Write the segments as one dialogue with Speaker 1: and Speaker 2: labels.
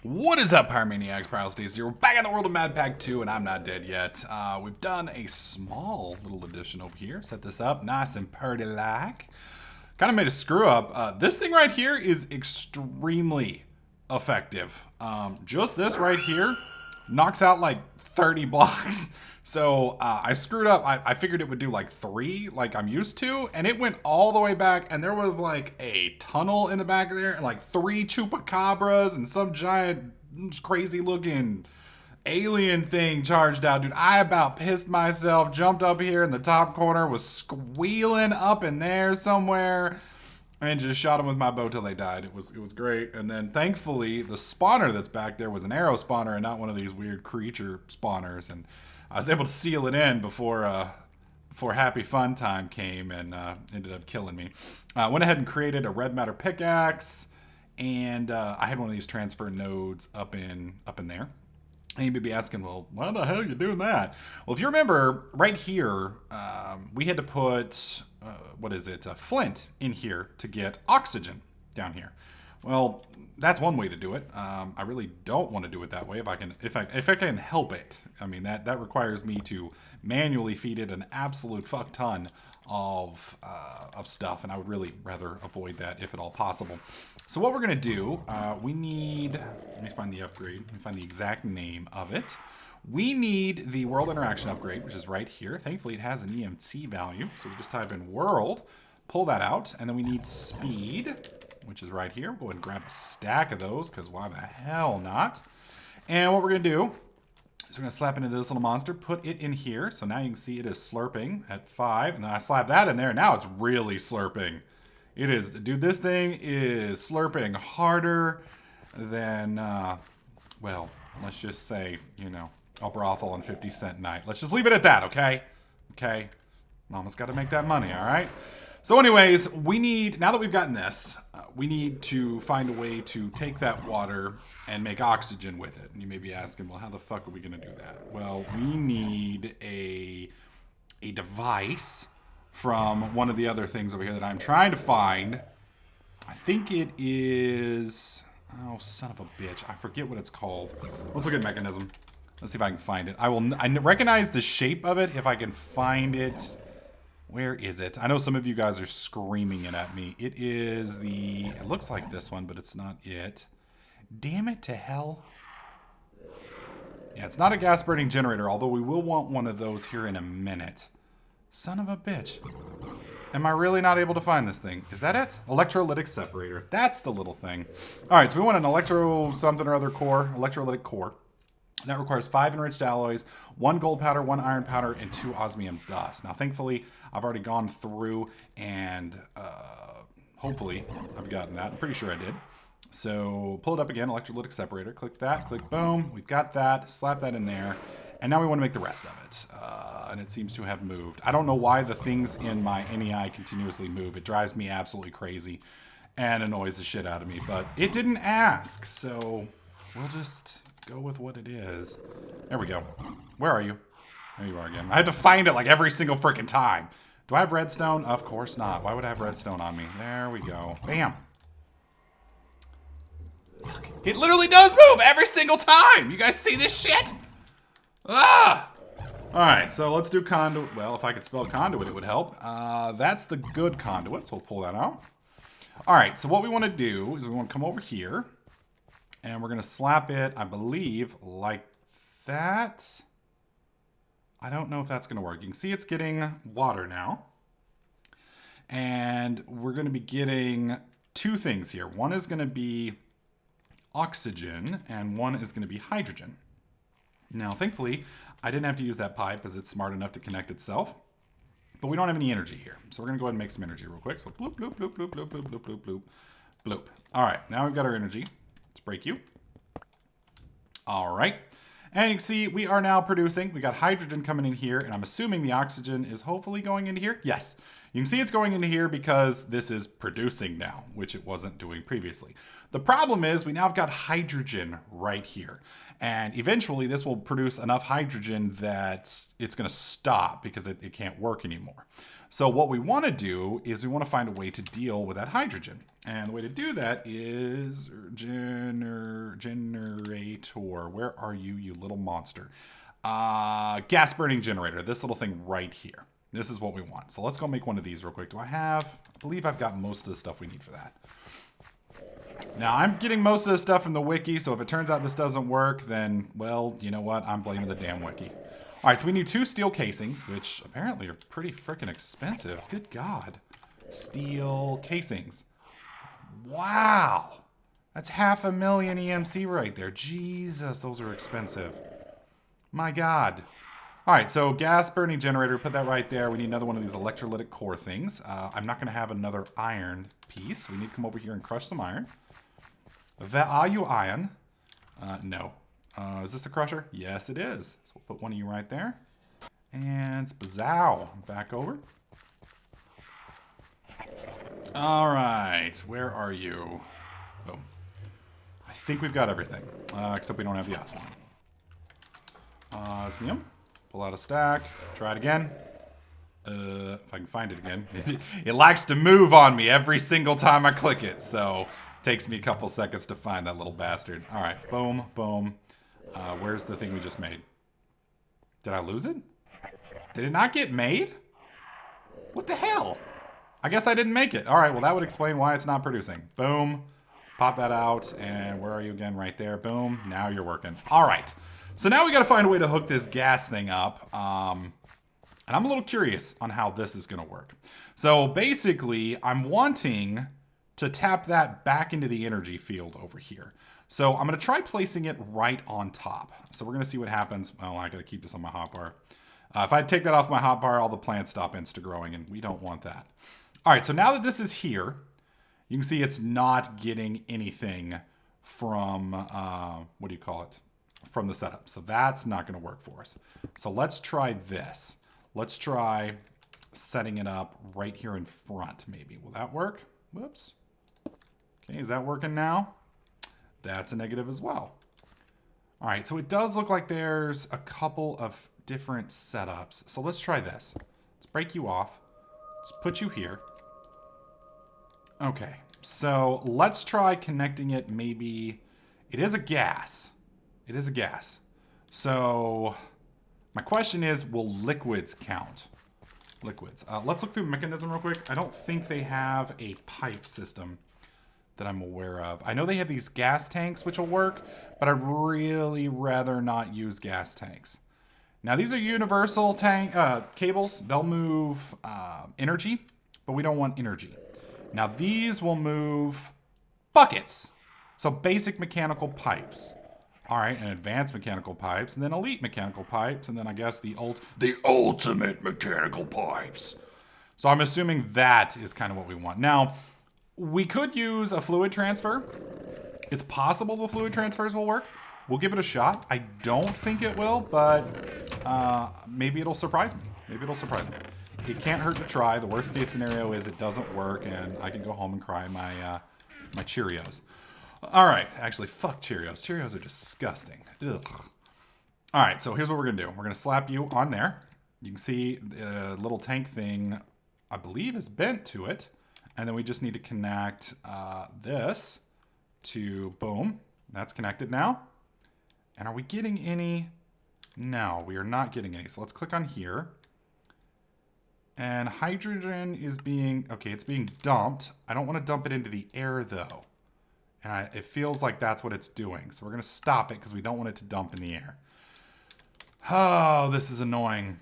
Speaker 1: What is up, Pyromaniacs? Pyrostate here. We're back in the world of Madpack 2, and I'm not dead yet. We've done a small little addition over here. Set this up nice and purty-like. Kind of made a screw up. This thing right here is extremely effective. Just this right here knocks out like 30 blocks. So I screwed up. I figured it would do like 3 like I'm used to, and it went all the way back, and there was like a tunnel in the back of there, and like 3 chupacabras and some giant crazy looking alien thing charged out. Dude, I about pissed myself, jumped up here in the top corner, was squealing up in there somewhere, and just shot them with my bow till they died. It was great. And then thankfully the spawner that's back there was an arrow spawner and not one of these weird creature spawners, and I was able to seal it in before Happy Fun Time came and ended up killing me. Went ahead and created a red matter pickaxe, and I had one of these transfer nodes up in there. And you may be asking, well, why the hell are you doing that? Well, if you remember, right here, we had to put, flint in here to get oxygen down here. Well, that's one way to do it. I really don't want to do it that way if I can help it. I mean, that requires me to manually feed it an absolute fuck ton of stuff, and I would really rather avoid that if at all possible. So what we're gonna do, let me find the upgrade, let me find the exact name of it. We need the world interaction upgrade, which is right here. Thankfully it has an EMC value, so we just type in world, pull that out, and then we need speed, which is right here. Go ahead and grab a stack of those, because why the hell not? And what we're gonna do is we're gonna slap into this little monster, put it in here, so now you can see it is slurping at 5, and then I slap that in there, and now it's really slurping. It is, dude, this thing is slurping harder than, well, let's just say, you know, a brothel and 50-cent night. Let's just leave it at that, okay? Okay? Mama's got to make that money, all right? So anyways, now that we've gotten this, we need to find a way to take that water and make oxygen with it. And you may be asking, well, how the fuck are we going to do that? Well, we need a device from one of the other things over here that I'm trying to find. I think it is, oh, son of a bitch. I forget what it's called. Let's look at Mekanism. Let's see if I can find it. I recognize the shape of it if I can find it. Where is it? I know some of you guys are screaming it at me. It looks like this one, but it's not it. Damn it to hell. Yeah, it's not a gas burning generator, although we will want one of those here in a minute. Son of a bitch. Am I really not able to find this thing? Is that it? Electrolytic separator. That's the little thing. All right, so we want an electrolytic core. That requires 5 enriched alloys, 1 gold powder, 1 iron powder, and 2 osmium dust. Now, thankfully, I've already gone through and hopefully I've gotten that. I'm pretty sure I did. So pull it up again, electrolytic separator. Click that, click boom. We've got that. Slap that in there. And now we want to make the rest of it. And it seems to have moved. I don't know why the things in my NEI continuously move. It drives me absolutely crazy and annoys the shit out of me. But it didn't ask, so we'll just go with what it is. There we go. Where are you? There you are again. I had to find it like every single freaking time. Do I have redstone? Of course not. Why would I have redstone on me? There we go. Bam. Look, it literally does move every single time. You guys see this shit? Ah! Alright, so let's do conduit. Well, if I could spell conduit, it would help. That's the good conduit, so we'll pull that out. Alright, so what we want to do is we want to come over here, and we're going to slap it, I believe, like that. I don't know if that's going to work. You can see it's getting water now. And we're going to be getting 2 things here. One is going to be oxygen, and one is going to be hydrogen. Now, thankfully, I didn't have to use that pipe as it's smart enough to connect itself. But we don't have any energy here. So we're going to go ahead and make some energy real quick. So bloop, bloop, bloop, bloop, bloop, bloop, bloop, bloop, bloop, bloop. All right, now we've got our energy. Let's break you. All right. And you can see we are now producing. We got hydrogen coming in here, and I'm assuming the oxygen is hopefully going into here. Yes. You can see it's going into here because this is producing now, which it wasn't doing previously. The problem is we now have got hydrogen right here. And eventually this will produce enough hydrogen that it's going to stop because it can't work anymore. So what we want to do is we want to find a way to deal with that hydrogen. And the way to do that is separator. Where are you, you little monster? Gas burning generator. This little thing right here. This is what we want. So let's go make one of these real quick. I believe I've got most of the stuff we need for that. Now, I'm getting most of the stuff from the wiki, so if it turns out this doesn't work, then, well, you know what? I'm blaming the damn wiki. All right, so we need 2 steel casings, which apparently are pretty freaking expensive. Good God. Steel casings. Wow. That's $500,000 EMC right there. Jesus, those are expensive. My God. All right, so gas burning generator, put that right there. We need another one of these electrolytic core things. I'm not going to have another iron piece. We need to come over here and crush some iron. Where are you, iron? No. Is this a crusher? Yes, it is. So we'll put one of you right there. And spazow. Back over. All right, where are you? Boom. I think we've got everything, except we don't have the osmium. Osmium. Pull out a stack. Try it again. If I can find it again. It likes to move on me every single time I click it, so it takes me a couple seconds to find that little bastard. All right, boom, boom. Where's the thing we just made? Did I lose it? Did it not get made? What the hell? I guess I didn't make it. All right, well, that would explain why it's not producing. Boom. Pop that out, and where are you again? Right there. Boom. Now you're working. All right. So now we got to find a way to hook this gas thing up. And I'm a little curious on how this is going to work. So basically, I'm wanting to tap that back into the energy field over here. So I'm going to try placing it right on top. So we're going to see what happens. Oh, I got to keep this on my hotbar. If I take that off my hotbar, all the plants stop insta-growing, and we don't want that. All right, so now that this is here, you can see it's not getting anything from, what do you call it? From the setup. So that's not going to work for us. So let's try this. Let's try setting it up right here in front, maybe. Will that work? Whoops. Okay, is that working now? That's a negative as well. All right, so it does look like there's a couple of different setups. So let's try this. Let's break you off. Let's put you here. Okay, so let's try connecting it maybe. It is a gas. It is a gas. So my question is, will liquids count? Liquids. Let's look through Mekanism real quick. I don't think they have a pipe system that I'm aware of. I know they have these gas tanks, which will work, but I'd really rather not use gas tanks. Now, these are universal tank cables. They'll move energy, but we don't want energy. Now, these will move buckets. So basic mechanical pipes. All right, and advanced mechanical pipes, and then elite mechanical pipes, and then I guess the ultimate mechanical pipes. So I'm assuming that is kind of what we want. Now, we could use a fluid transfer. It's possible the fluid transfers will work. We'll give it a shot. I don't think it will, but maybe it'll surprise me. Maybe it'll surprise me. It can't hurt to try. The worst case scenario is it doesn't work, and I can go home and cry my my Cheerios. All right, actually, fuck Cheerios. Cheerios are disgusting. Ugh. All right, so here's what we're gonna do. We're gonna slap you on there. You can see the little tank thing, I believe, is bent to it. And then we just need to connect this to, boom, that's connected now. And are we getting any? No, we are not getting any. So let's click on here. And hydrogen is being, okay, it's being dumped. I don't want to dump it into the air though. And it feels like that's what it's doing. So we're going to stop it because we don't want it to dump in the air. Oh, this is annoying.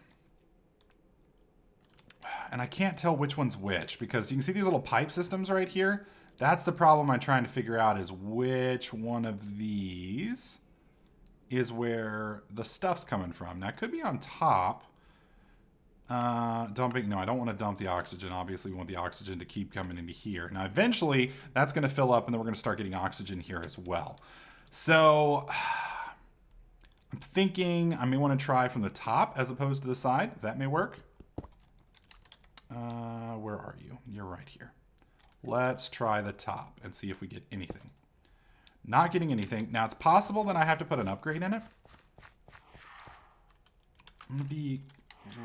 Speaker 1: And I can't tell which one's which because you can see these little pipe systems right here. That's the problem I'm trying to figure out is which one of these is where the stuff's coming from. Now, it could be on top. Dumping, no, I don't want to dump the oxygen. Obviously, we want the oxygen to keep coming into here. Now, eventually, that's going to fill up, and then we're going to start getting oxygen here as well. So, I'm thinking I may want to try from the top as opposed to the side. That may work. Where are you? You're right here. Let's try the top and see if we get anything. Not getting anything. Now, it's possible that I have to put an upgrade in it. I'm going to be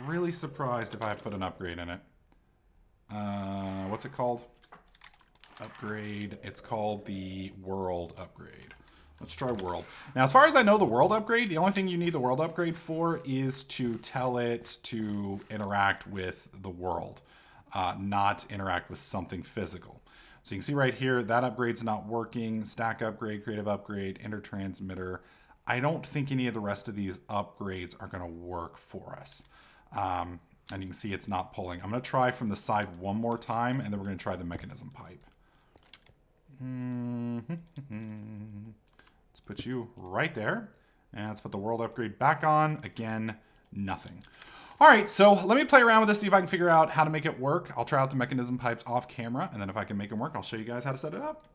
Speaker 1: really surprised if I put an upgrade in it. What's it called? Upgrade. It's called the world upgrade. Let's try world. Now, as far as I know, the world upgrade, the only thing you need the world upgrade for is to tell it to interact with the world, not interact with something physical. So you can see right here, that upgrade's not working. Stack upgrade, creative upgrade, intertransmitter. I don't think any of the rest of these upgrades are going to work for us. And you can see it's not pulling. I'm going to try from the side one more time, and then we're going to try the mechanism pipe. Let's put you right there. And let's put the world upgrade back on. Again, nothing. All right, so let me play around with this, see if I can figure out how to make it work. I'll try out the mechanism pipes off camera, and then if I can make them work, I'll show you guys how to set it up.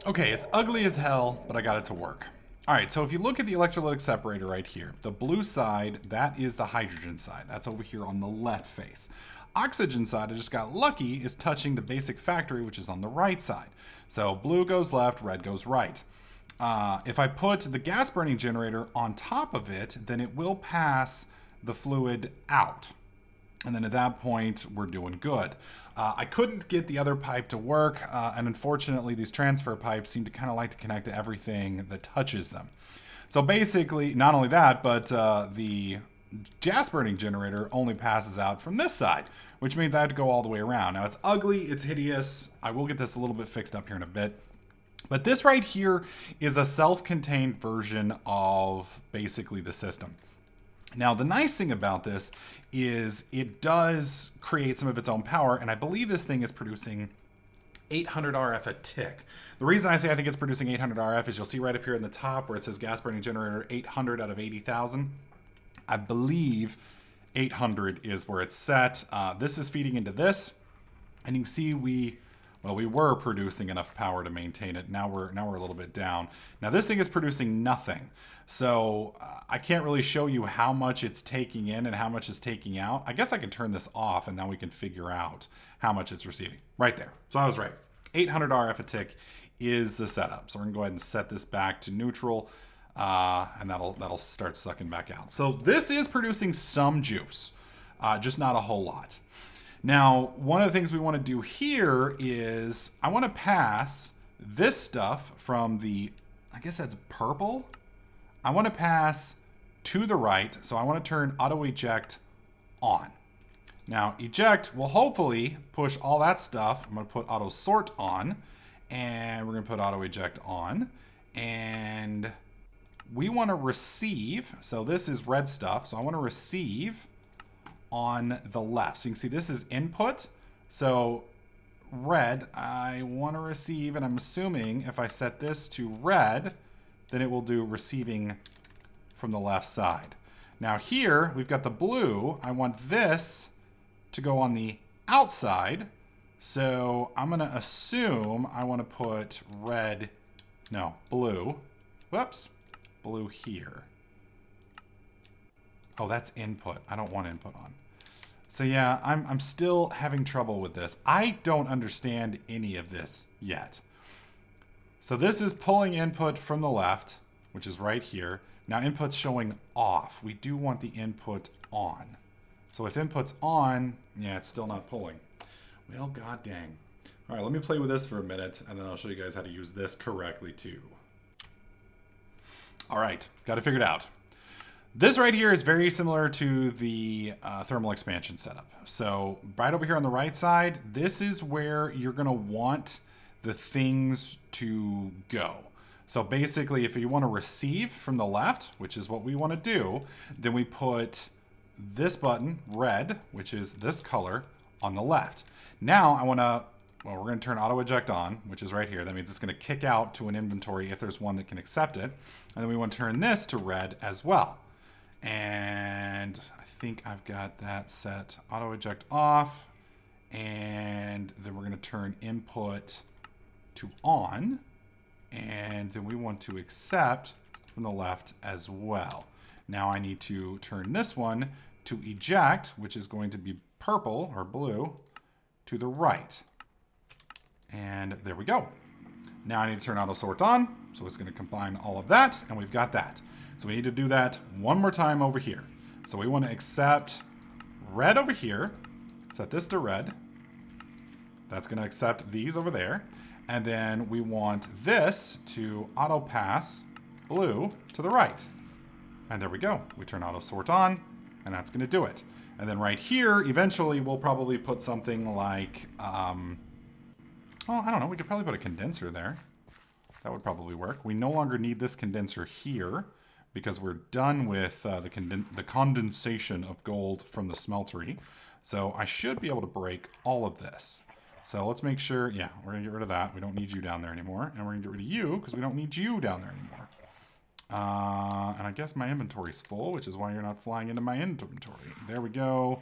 Speaker 1: Okay, it's ugly as hell, but I got it to work. All right, so if you look at the electrolytic separator right here, the blue side, that is the hydrogen side. That's over here on the left face. Oxygen side, I just got lucky, is touching the basic factory, which is on the right side. So blue goes left, red goes right. If I put the gas burning generator on top of it, then it will pass the fluid out. And then at that point, we're doing good. I couldn't get the other pipe to work, and unfortunately, these transfer pipes seem to kind of like to connect to everything that touches them. So basically, not only that, but the gas burning generator only passes out from this side, which means I have to go all the way around. Now, it's ugly, it's hideous. I will get this a little bit fixed up here in a bit. But this right here is a self-contained version of basically the system. Now, the nice thing about this is it does create some of its own power, and I believe this thing is producing 800 RF a tick. The reason I say I think it's producing 800 RF is you'll see right up here in the top where it says gas burning generator 800 out of 80,000. I believe 800 is where it's set. This is feeding into this, and you can see we were producing enough power to maintain it. Now we're a little bit down. Now this thing is producing nothing. So I can't really show you how much it's taking in and how much it's taking out. I guess I can turn this off and now we can figure out how much it's receiving. Right there. So I was right. 800 RF a tick is the setup. So we're gonna go ahead and set this back to neutral, and that'll start sucking back out. So this is producing some juice, just not a whole lot. Now, one of the things we want to do here is I want to pass this stuff from the, I guess that's purple. I want to pass to the right, so I want to turn auto eject on. Now, eject will hopefully push all that stuff. I'm going to put auto sort on, and we're going to put auto eject on, and we want to receive. So this is red stuff, so I want to receive on the left. So you can see this is input. So red, I want to receive, and I'm assuming if I set this to red, then it will do receiving from the left side. Now here, we've got the blue. I want this to go on the outside. So I'm going to assume I want to put blue. Whoops, blue here. Oh, that's input. I don't want input on. So yeah, I'm still having trouble with this. I don't understand any of this yet. So this is pulling input from the left, which is right here. Now input's showing off. We do want the input on. So if input's on, yeah, it's still not pulling. Well, god dang. All right, let me play with this for a minute, and then I'll show you guys how to use this correctly too. All right, got it figured out. This right here is very similar to the thermal expansion setup. So right over here on the right side, this is where you're gonna want the things to go. So basically, if you wanna receive from the left, which is what we wanna do, then we put this button, red, which is this color, on the left. Now we're gonna turn auto eject on, which is right here. That means it's gonna kick out to an inventory if there's one that can accept it. And then we wanna turn this to red as well. And I think I've got that set auto eject off, and then we're going to turn input to on, and then we want to accept from the left as well. Now I need to turn this one to eject, which is going to be purple or blue, to the right. And there we go. Now I need to turn auto sort on, so it's going to combine all of that, and we've got that. So we need to do that one more time over here. So we want to accept red over here, set this to red. That's going to accept these over there. And then we want this to auto pass blue to the right. And there we go. We turn auto sort on, and that's going to do it. And then right here, eventually, we'll probably put something like, well, I don't know. We could probably put a condenser there. That would probably work. We no longer need this condenser here because we're done with the condensation of gold from the smeltery. So I should be able to break all of this. So let's make sure, yeah, we're going to get rid of that. We don't need you down there anymore. And we're going to get rid of you because we don't need you down there anymore. And I guess my inventory's full, which is why you're not flying into my inventory. There we go.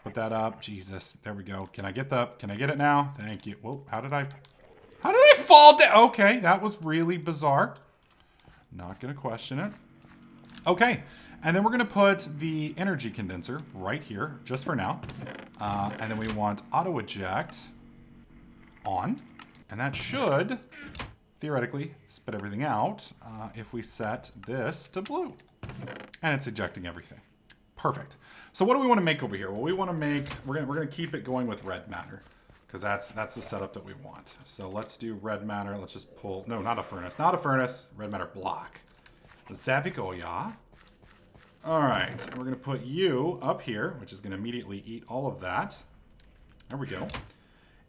Speaker 1: Put that up. Jesus, there we go. Can I get it now? Thank you. Whoa, how did I fall down? Okay, that was really bizarre. Not going to question it. Okay, and then we're going to put the energy condenser right here, just for now. And then we want auto eject on, and that should theoretically spit everything out if we set this to blue. And it's ejecting everything. Perfect. So what do we want to make over here? Well, we want to make, we're gonna keep it going with red matter because that's the setup that we want. So let's do red matter. Let's just pull, no, not a furnace, red matter block. Zavigoya. All right, and we're gonna put you up here, which is gonna immediately eat all of that. There we go.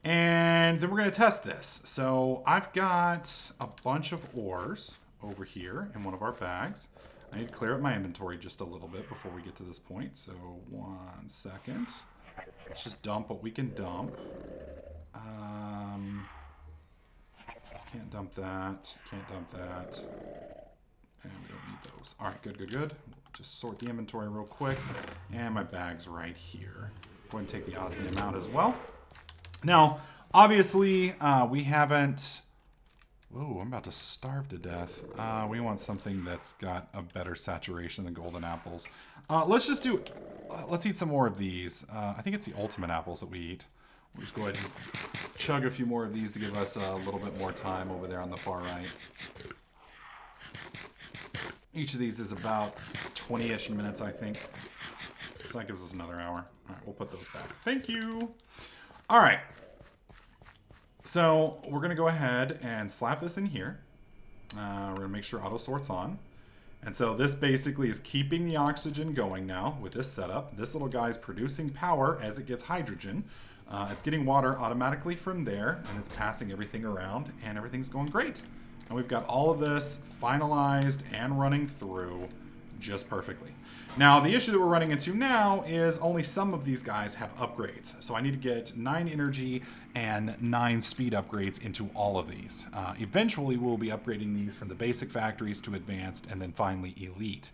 Speaker 1: And then we're going to test this. So I've got a bunch of ores over here in one of our bags. I need to clear up my inventory just a little bit before we get to this point. So 1 second. Let's just dump what we can dump. Can't dump that. Can't dump that. And we don't need those. All right, good, good, good. Just sort the inventory real quick. And my bag's right here. Go ahead and take the osmium out as well. Now, obviously, we haven't... Whoa, I'm about to starve to death. We want something that's got a better saturation than golden apples. Let's just do... let's eat some more of these. I think it's the ultimate apples that we eat. We'll just go ahead and chug a few more of these to give us a little bit more time over there on the far right. Each of these is about 20-ish minutes, I think. So that gives us another hour. All right, we'll put those back. Thank you. All right, so we're going to go ahead and slap this in here. We're going to make sure auto sort's on. And so this basically is keeping the oxygen going now with this setup. This little guy's producing power as it gets hydrogen. It's getting water automatically from there, and it's passing everything around, and everything's going great. And we've got all of this finalized and running through just perfectly. Now, the issue that we're running into now is only some of these guys have upgrades. So I need to get 9 energy and 9 speed upgrades into all of these. Eventually, we'll be upgrading these from the basic factories to advanced and then finally elite.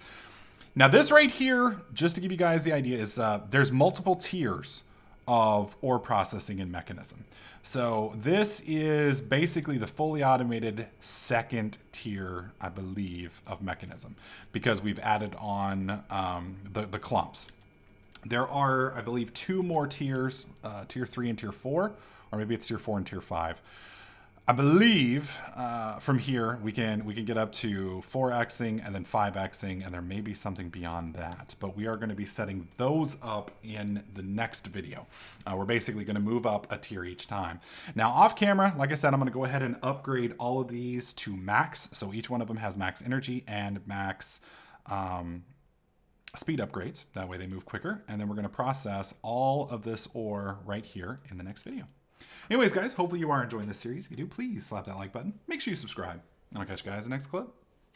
Speaker 1: Now, this right here, just to give you guys the idea, is there's multiple tiers of ore processing in Mekanism. So this is basically the fully automated second tier, I believe, of Mekanism, because we've added on the clumps. There are, I believe, 2 more tiers, tier 3 and tier 4, or maybe it's tier 4 and tier 5. I believe from here we can get up to 4xing and then 5xing, and there may be something beyond that. But we are going to be setting those up in the next video. We're basically going to move up a tier each time. Now off camera, like I said, I'm going to go ahead and upgrade all of these to max. So each one of them has max energy and max speed upgrades. That way they move quicker. And then we're going to process all of this ore right here in the next video. Anyways, guys, hopefully you are enjoying this series. If you do, please slap that like button. Make sure you subscribe. And I'll catch you guys in the next clip.